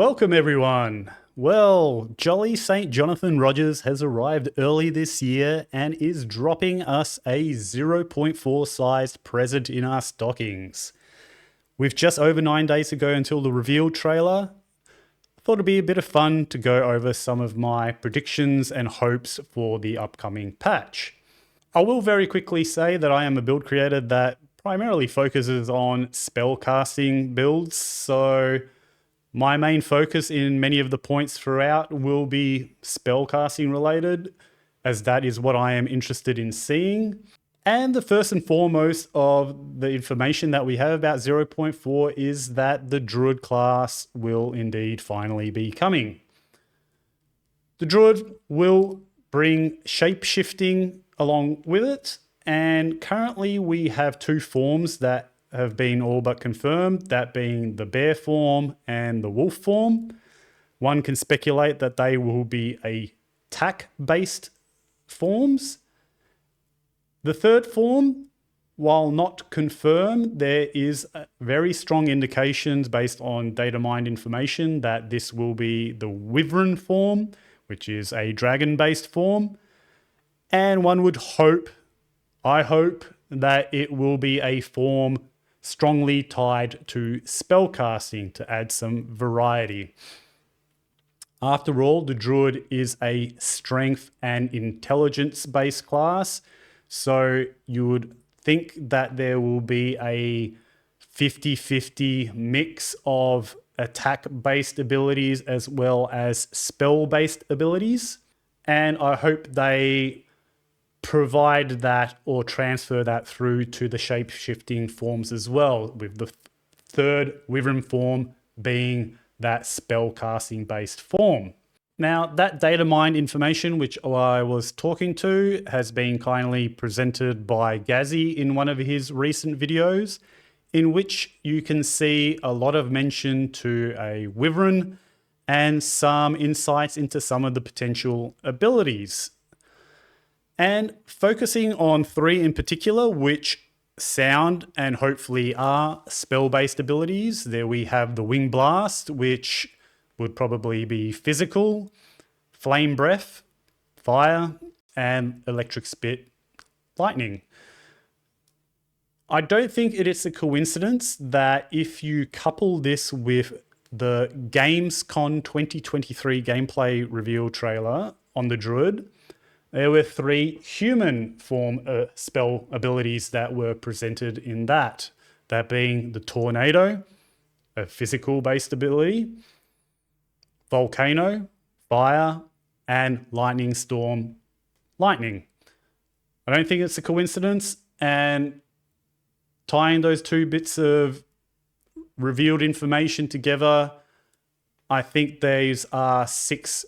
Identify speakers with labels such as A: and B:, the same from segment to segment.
A: Welcome everyone. Well, jolly St. Jonathan Rogers has arrived early this year and is dropping us a 0.4 sized present in our stockings. With just over 9 days to go until the reveal trailer, I thought it'd be a bit of fun to go over some of my predictions and hopes for the upcoming patch. I will very quickly say that I am a build creator that primarily focuses on spell casting builds, so my main focus in many of the points throughout will be spellcasting related, as that is what I am interested in seeing. And the first and foremost of the information that we have about 0.4 is that the Druid class will indeed finally be coming. The Druid will bring shape-shifting along with it, and currently we have two forms that have been all but confirmed, that being the bear form and the wolf form. One can speculate that they will be attack-based forms. The third form, while not confirmed, there is very strong indications based on data mined information that this will be the wyvern form, which is a dragon-based form. And one would hope, I hope, that it will be a form strongly tied to spellcasting to add some variety. After all, the Druid is a strength and intelligence based class, so you would think that there will be a 50-50 mix of attack based abilities as well as spell based abilities, and I hope they provide that or transfer that through to the shape-shifting forms as well, with the third wyvern form being that spell-casting based form. Now, that data mined information which I was talking to has been kindly presented by Gazzy in one of his recent videos, in which you can see a lot of mention to a wyvern and some insights into some of the potential abilities. And focusing on three in particular, which sound and hopefully are spell-based abilities. There we have the Wing Blast, which would probably be physical, Flame Breath, fire, and Electric Spit, lightning. I don't think it is a coincidence that if you couple this with the Gamescom 2023 gameplay reveal trailer on the Druid, there were three human form spell abilities that were presented in that. That being the Tornado, a physical based ability, Volcano, fire, and Lightning Storm, lightning. I don't think it's a coincidence, and tying those two bits of revealed information together, I think these are 6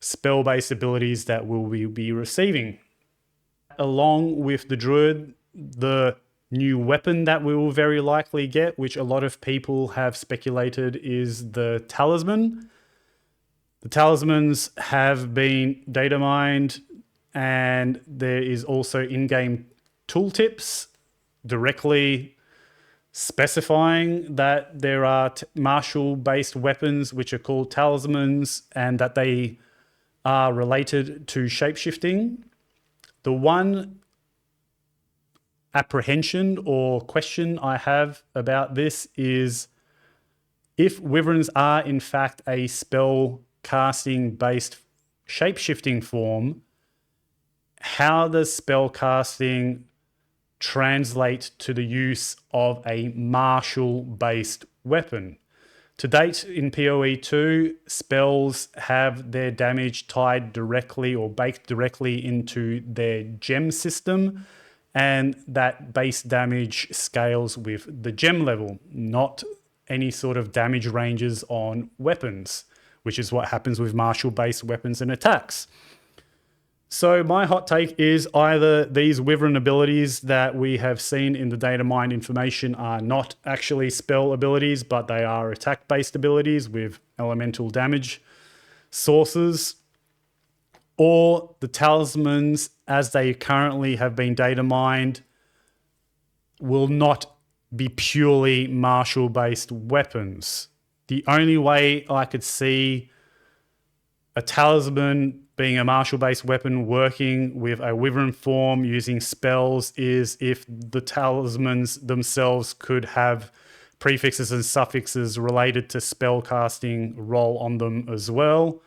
A: spell-based abilities that we'll be receiving. Along with the Druid, the new weapon that we will very likely get, which a lot of people have speculated is the Talisman. The Talismans have been data mined, and there is also in-game tooltips directly specifying that there are martial-based weapons which are called talismans and that they are related to shapeshifting. The one apprehension or question I have about this is if wyverns are in fact a spell casting based shapeshifting form, how does spell casting translate to the use of a martial based weapon? To date in PoE2, spells have their damage tied directly or baked directly into their gem system, and that base damage scales with the gem level, not any sort of damage ranges on weapons, which is what happens with martial-based weapons and attacks. So my hot take is either these wyvern abilities that we have seen in the data mined information are not actually spell abilities, but they are attack-based abilities with elemental damage sources, or the talismans, as they currently have been data mined, will not be purely martial-based weapons. The only way I could see a talisman being a martial-based weapon working with a wyvern form using spells is if the talismans themselves could have prefixes and suffixes related to spell casting roll on them as well,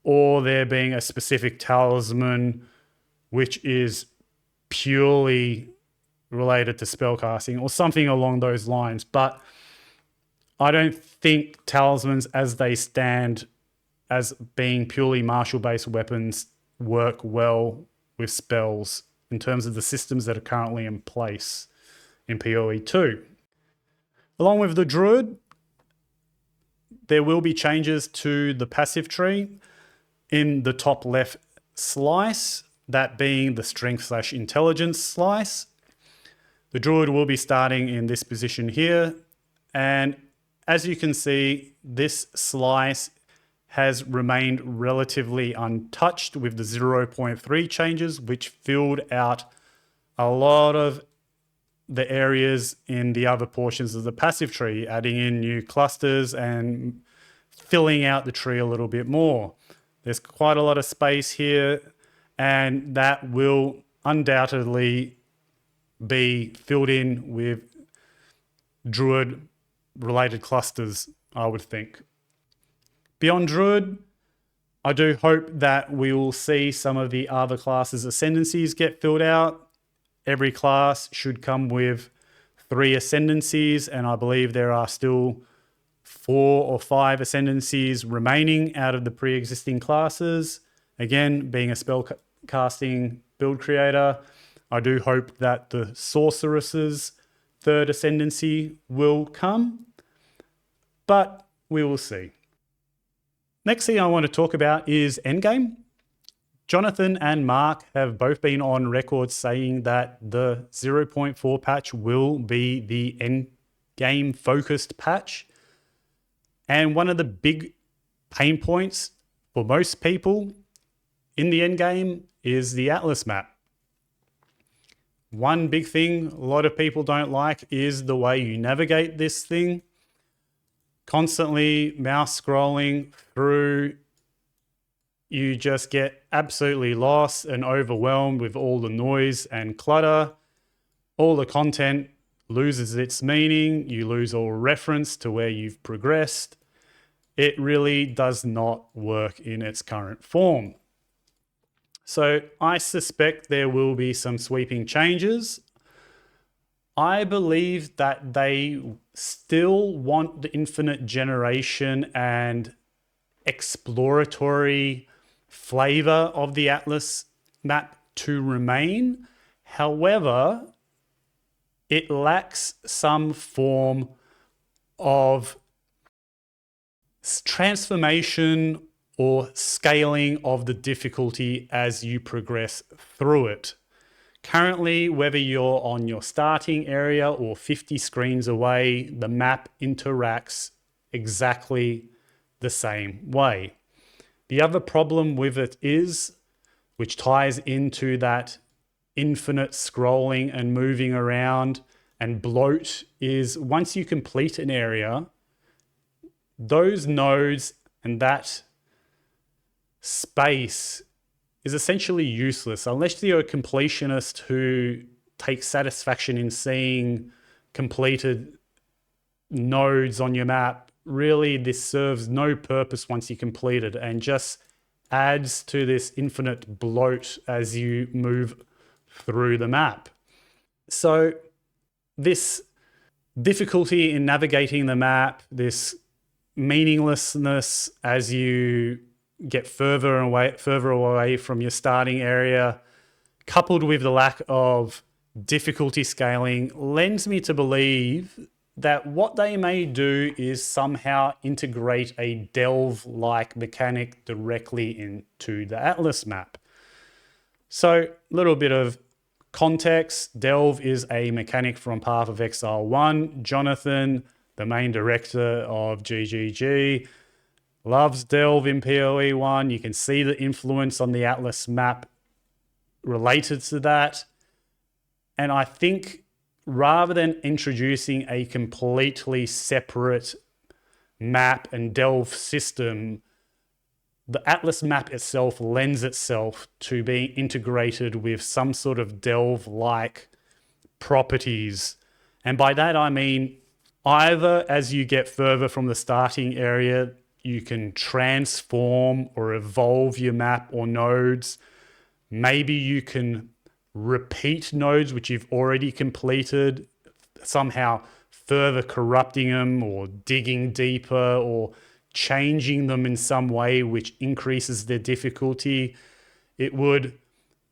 A: or there being a specific talisman which is purely related to spellcasting or something along those lines. But I don't think talismans as they stand as being purely martial-based weapons work well with spells in terms of the systems that are currently in place in PoE2. Along with the Druid, there will be changes to the passive tree in the top left slice, that being the strength/intelligence slice. The Druid will be starting in this position here. And as you can see, this slice has remained relatively untouched with the 0.3 changes, which filled out a lot of the areas in the other portions of the passive tree, adding in new clusters and filling out the tree a little bit more. There's quite a lot of space here, and that will undoubtedly be filled in with Druid related clusters, I would think. Beyond Druid, I do hope that we will see some of the other classes' ascendancies get filled out. Every class should come with 3 ascendancies, and I believe there are still 4 or 5 ascendancies remaining out of the pre-existing classes. Again, being a spell casting build creator, I do hope that the sorceress's 3rd ascendancy will come, but we will see. Next thing I want to talk about is endgame. Jonathan and Mark have both been on record saying that the 0.4 patch will be the endgame focused patch. And one of the big pain points for most people in the endgame is the Atlas map. One big thing a lot of people don't like is the way you navigate this thing. Constantly mouse scrolling through, you just get absolutely lost and overwhelmed with all the noise and clutter. All the content loses its meaning. You lose all reference to where you've progressed. It really does not work in its current form. So I suspect there will be some sweeping changes. I believe that they still want the infinite generation and exploratory flavor of the Atlas map to remain. However, it lacks some form of transformation or scaling of the difficulty as you progress through it. Currently, whether you're on your starting area or 50 screens away, the map interacts exactly the same way. The other problem with it is, which ties into that infinite scrolling and moving around and bloat, is once you complete an area, those nodes and that space is essentially useless unless you're a completionist who takes satisfaction in seeing completed nodes on your map. Really, this serves no purpose once you complete it and just adds to this infinite bloat as you move through the map. So this difficulty in navigating the map, this meaninglessness as you get further away from your starting area, coupled with the lack of difficulty scaling, lends me to believe that what they may do is somehow integrate a delve-like mechanic directly into the Atlas map. So, a little bit of context. Delve is a mechanic from Path of Exile 1. Jonathan, the main director of GGG, loves Delve in PoE 1. You can see the influence on the Atlas map related to that. And I think rather than introducing a completely separate map and delve system, the Atlas map itself lends itself to being integrated with some sort of delve-like properties. And by that, I mean either as you get further from the starting area, you can transform or evolve your map or nodes. Maybe you can repeat nodes which you've already completed, somehow further corrupting them or digging deeper or changing them in some way which increases their difficulty. It would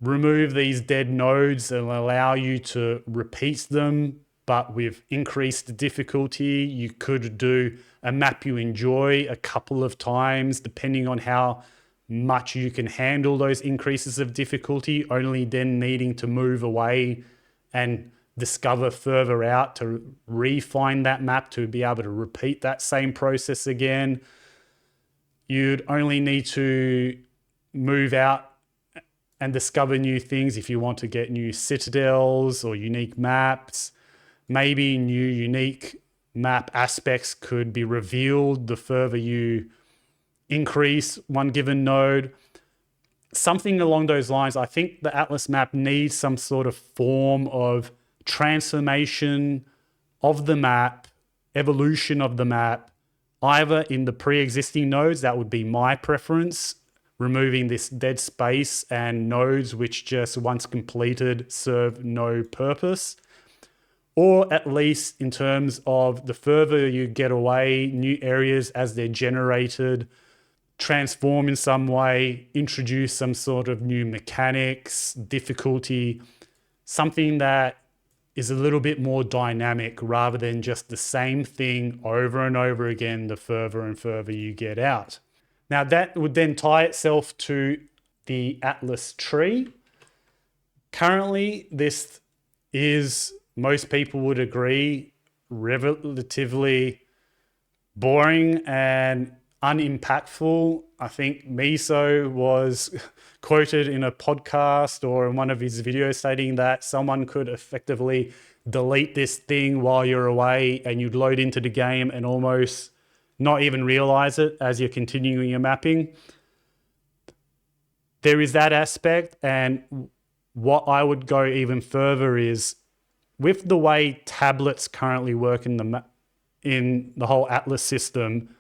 A: remove these dead nodes and allow you to repeat them, but with increased difficulty. You could do a map you enjoy a couple of times, depending on how much you can handle those increases of difficulty, only then needing to move away and discover further out to refine that map to be able to repeat that same process again. You'd only need to move out and discover new things if you want to get new citadels or unique maps. Maybe new unique map aspects could be revealed the further you increase one given node. Something along those lines. I think the Atlas map needs some sort of form of transformation of the map, evolution of the map, either in the pre-existing nodes, that would be my preference, removing this dead space and nodes which just once completed serve no purpose, or at least in terms of the further you get away, new areas as they're generated, transform in some way, introduce some sort of new mechanics, difficulty, something that is a little bit more dynamic rather than just the same thing over and over again the further and further you get out. Now that would then tie itself to the Atlas tree. Currently, this is, most people would agree, relatively boring and unimpactful. I think Miso was quoted in a podcast or in one of his videos stating that someone could effectively delete this thing while you're away and you'd load into the game and almost not even realize it as you're continuing your mapping. There is that aspect, and what I would go even further is with the way tablets currently work in the whole Atlas system,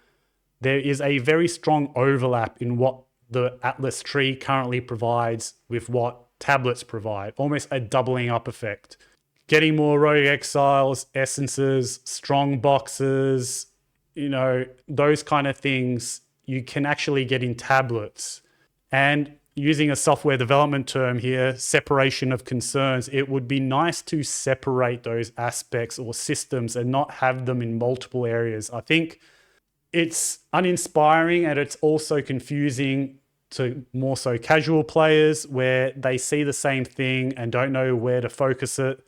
A: there is a very strong overlap in what the Atlas tree currently provides with what tablets provide, almost a doubling up effect. Getting more rogue exiles, essences, strong boxes, those kind of things you can actually get in tablets. And using a software development term here, separation of concerns, it would be nice to separate those aspects or systems and not have them in multiple areas. I think it's uninspiring and it's also confusing to more so casual players where they see the same thing and don't know where to focus it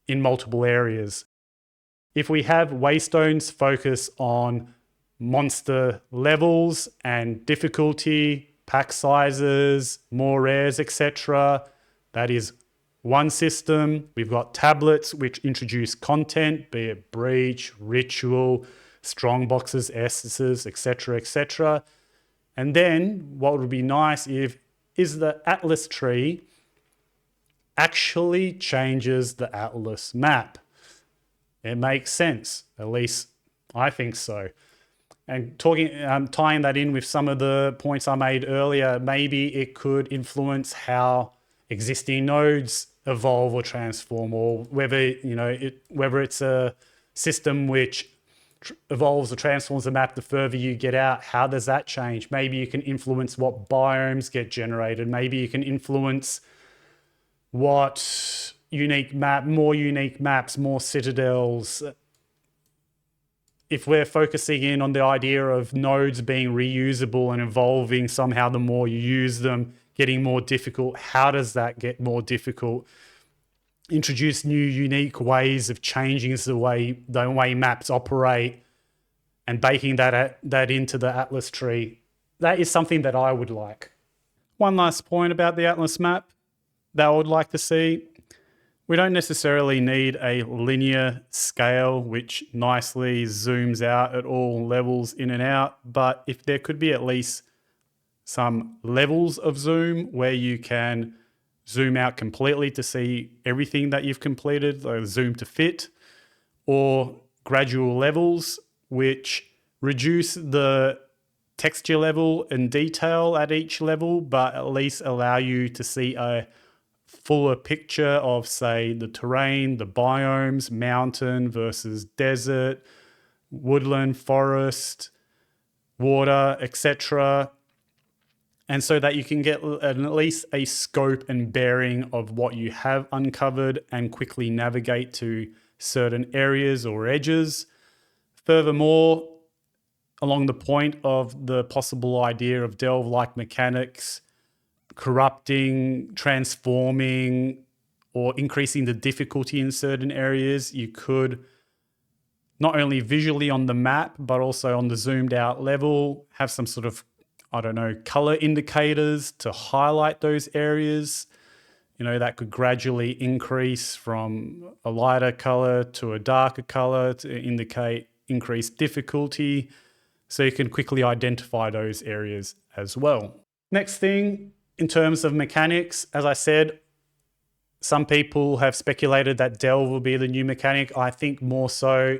A: in multiple areas. If we have waystones focus on monster levels and difficulty, pack sizes, more rares, etc., that is one system. We've got tablets which introduce content, be it breach, ritual, strong boxes, essences, etc., etc. And then what would be nice is the Atlas tree actually changes the Atlas map. It makes sense, at least I think so. And tying that in with some of the points I made earlier, maybe it could influence how existing nodes evolve or transform, or whether it's a system which evolves or transforms the map the further you get out. How does that change? Maybe you can influence what biomes get generated. Maybe you can influence what more unique maps, more citadels. If we're focusing in on the idea of nodes being reusable and evolving somehow the more you use them, getting more difficult, how does that get more difficult? Introduce new unique ways of changing the way maps operate and baking that into the Atlas tree. That is something that I would like. One last point about the Atlas map that I would like to see. We don't necessarily need a linear scale which nicely zooms out at all levels in and out, but if there could be at least some levels of zoom where you can zoom out completely to see everything that you've completed, like zoom to fit, or gradual levels which reduce the texture level and detail at each level, but at least allow you to see a fuller picture of, say, the terrain, the biomes, mountain versus desert, woodland, forest, water, etc. And so that you can get at least a scope and bearing of what you have uncovered and quickly navigate to certain areas or edges. Furthermore, along the point of the possible idea of delve-like mechanics, corrupting, transforming, or increasing the difficulty in certain areas, you could not only visually on the map, but also on the zoomed out level, have some sort of, I don't know, color indicators to highlight those areas. You know, that could gradually increase from a lighter color to a darker color to indicate increased difficulty. So you can quickly identify those areas as well. Next thing, in terms of mechanics, as I said, some people have speculated that delve will be the new mechanic. I think more so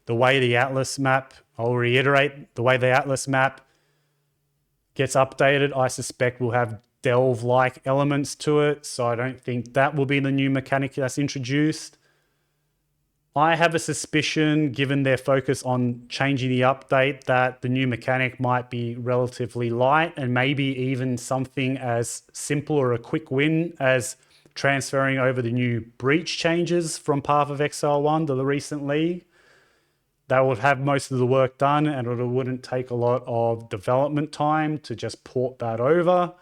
A: the way the Atlas map, I'll reiterate, the way the Atlas map gets updated, I suspect will have delve-like elements to it. So I don't think that will be the new mechanic that's introduced. I have a suspicion, given their focus on changing the update, that the new mechanic might be relatively light and maybe even something as simple or a quick win as transferring over the new breach changes from Path of Exile 1 to the recent league. That would have most of the work done and it wouldn't take a lot of development time to just port that over.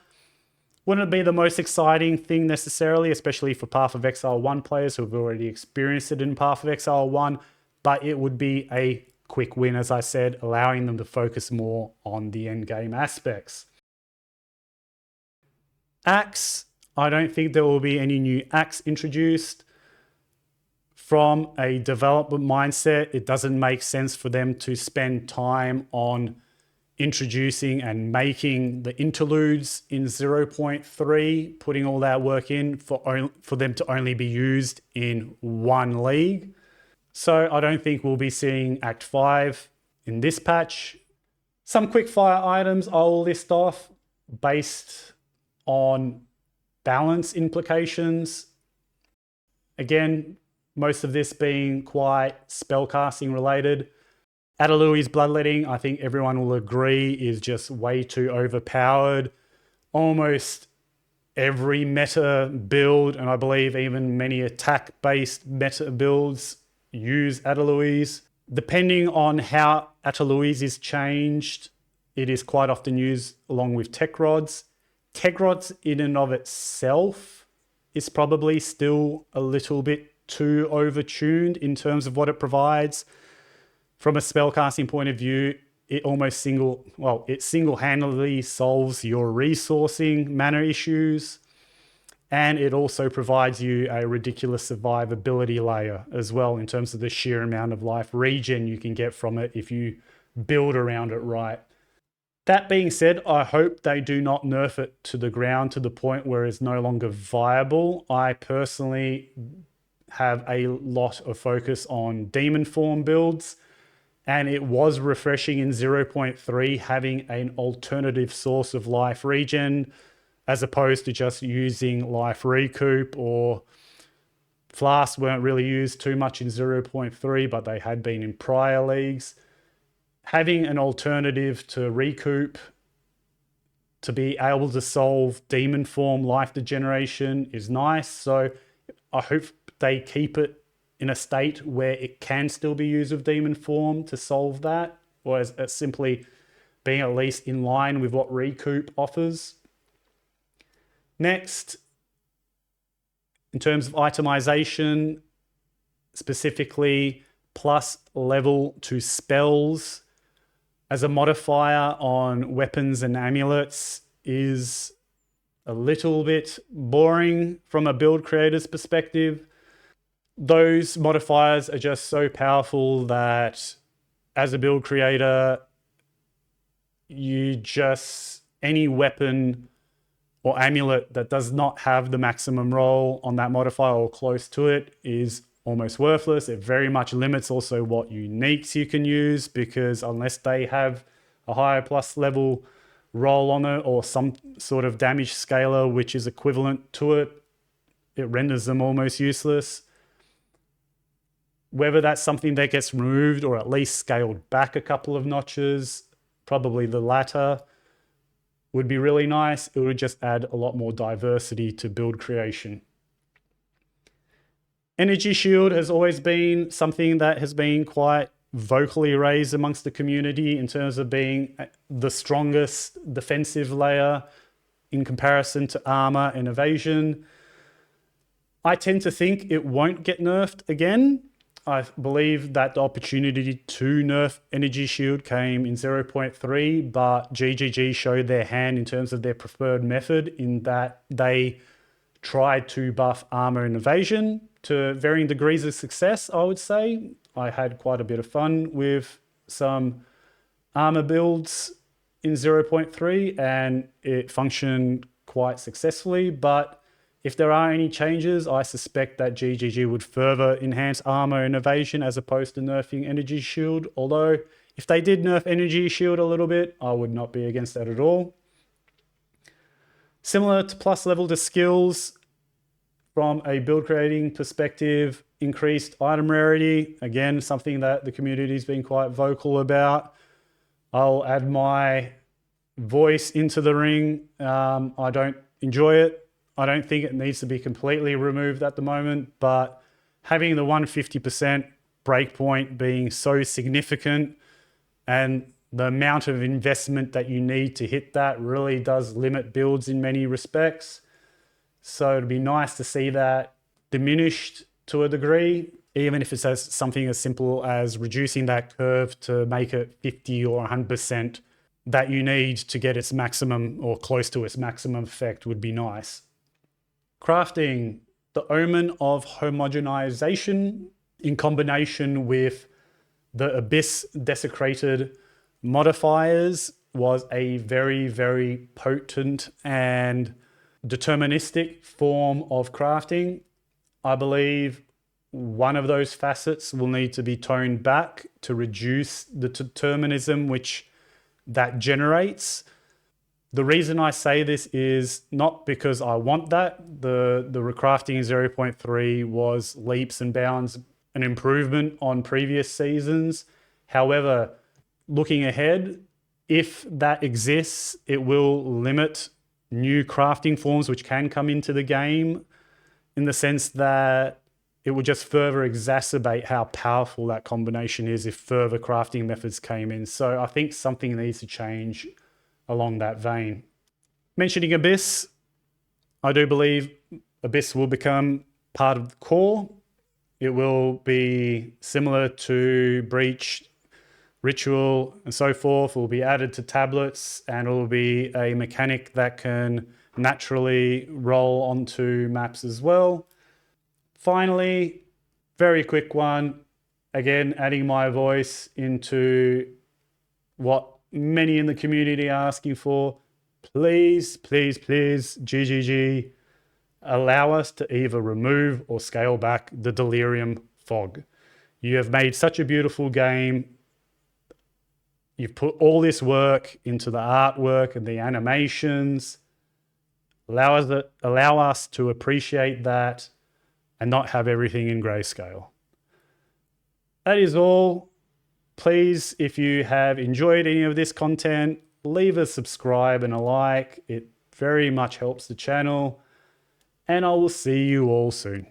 A: Wouldn't it be the most exciting thing necessarily, especially for Path of Exile 1 players who have already experienced it in Path of Exile 1, but it would be a quick win, as I said, allowing them to focus more on the endgame aspects. Axe, I don't think there will be any new axe introduced. From a development mindset, it doesn't make sense for them to spend time on introducing and making the interludes in 0.3, putting all that work in for them to only be used in one league. So I don't think we'll be seeing Act 5 in this patch. Some quickfire items I'll list off based on balance implications. Again, most of this being quite spellcasting related. Atalui's Bloodletting, I think everyone will agree, is just way too overpowered. Almost every meta build, and I believe even many attack-based meta builds, use Atalui's. Depending on how Atalui's is changed, it is quite often used along with Tech Rods. Tech Rods in and of itself is probably still a little bit too overtuned in terms of what it provides. From a spellcasting point of view, it single-handedly solves your resourcing mana issues, and it also provides you a ridiculous survivability layer as well in terms of the sheer amount of life regen you can get from it if you build around it right. That being said, I hope they do not nerf it to the ground to the point where it's no longer viable. I personally have a lot of focus on demon form builds, and it was refreshing in 0.3 having an alternative source of life regen as opposed to just using life recoup, or flasks weren't really used too much in 0.3, but they had been in prior leagues. Having an alternative to recoup to be able to solve demon form life degeneration is nice. So I hope they keep it in a state where it can still be used with demon form to solve that, or as simply being at least in line with what recoup offers. Next, in terms of itemization, specifically plus level to spells as a modifier on weapons and amulets is a little bit boring from a build creator's perspective. those modifiers are just so powerful that as a build creator, any weapon or amulet that does not have the maximum roll on that modifier or close to it is almost worthless. It very much limits also what uniques you can use, because unless they have a higher plus level roll on it or some sort of damage scaler which is equivalent to it, it renders them almost useless. Whether that's something that gets removed or at least scaled back a couple of notches, probably the latter, would be really nice. It would just add a lot more diversity to build creation. Energy Shield has always been something that has been quite vocally raised amongst the community in terms of being the strongest defensive layer in comparison to armor and evasion. I tend to think it won't get nerfed again. I believe that the opportunity to nerf Energy Shield came in 0.3, but GGG showed their hand in terms of their preferred method, in that they tried to buff armor and evasion to varying degrees of success, I would say. I had quite a bit of fun with some armor builds in 0.3 and it functioned quite successfully, but if there are any changes, I suspect that GGG would further enhance armor and evasion as opposed to nerfing Energy Shield. Although, if they did nerf Energy Shield a little bit, I would not be against that at all. Similar to plus level to skills, from a build creating perspective, increased item rarity. Again, something that the community's been quite vocal about. I'll add my voice into the ring. I don't enjoy it. I don't think it needs to be completely removed at the moment, but having the 150% breakpoint being so significant and the amount of investment that you need to hit that really does limit builds in many respects. So it'd be nice to see that diminished to a degree, even if it's something as simple as reducing that curve to make it 50 or 100% that you need to get its maximum or close to its maximum effect would be nice. Crafting, the omen of homogenization in combination with the Abyss desecrated modifiers was a very, very potent and deterministic form of crafting. I believe one of those facets will need to be toned back to reduce the determinism which that generates. The reason I say this is not because I want that. The recrafting in 0.3 was leaps and bounds an improvement on previous seasons. However, looking ahead, if that exists, it will limit new crafting forms which can come into the game, in the sense that it would just further exacerbate how powerful that combination is if further crafting methods came in. So I think something needs to change along that vein. Mentioning Abyss, I do believe Abyss will become part of the core. It will be similar to Breach, Ritual, and so forth. It will be added to tablets, and it will be a mechanic that can naturally roll onto maps as well. Finally, very quick one, again, adding my voice into what many in the community are asking for. Please, please, please, GGG, allow us to either remove or scale back the Delirium fog. You have made such a beautiful game. You've put all this work into the artwork and the animations. Allow us to appreciate that and not have everything in grayscale. That is all. Please, if you have enjoyed any of this content, leave a subscribe and a like. It very much helps the channel. And I will see you all soon.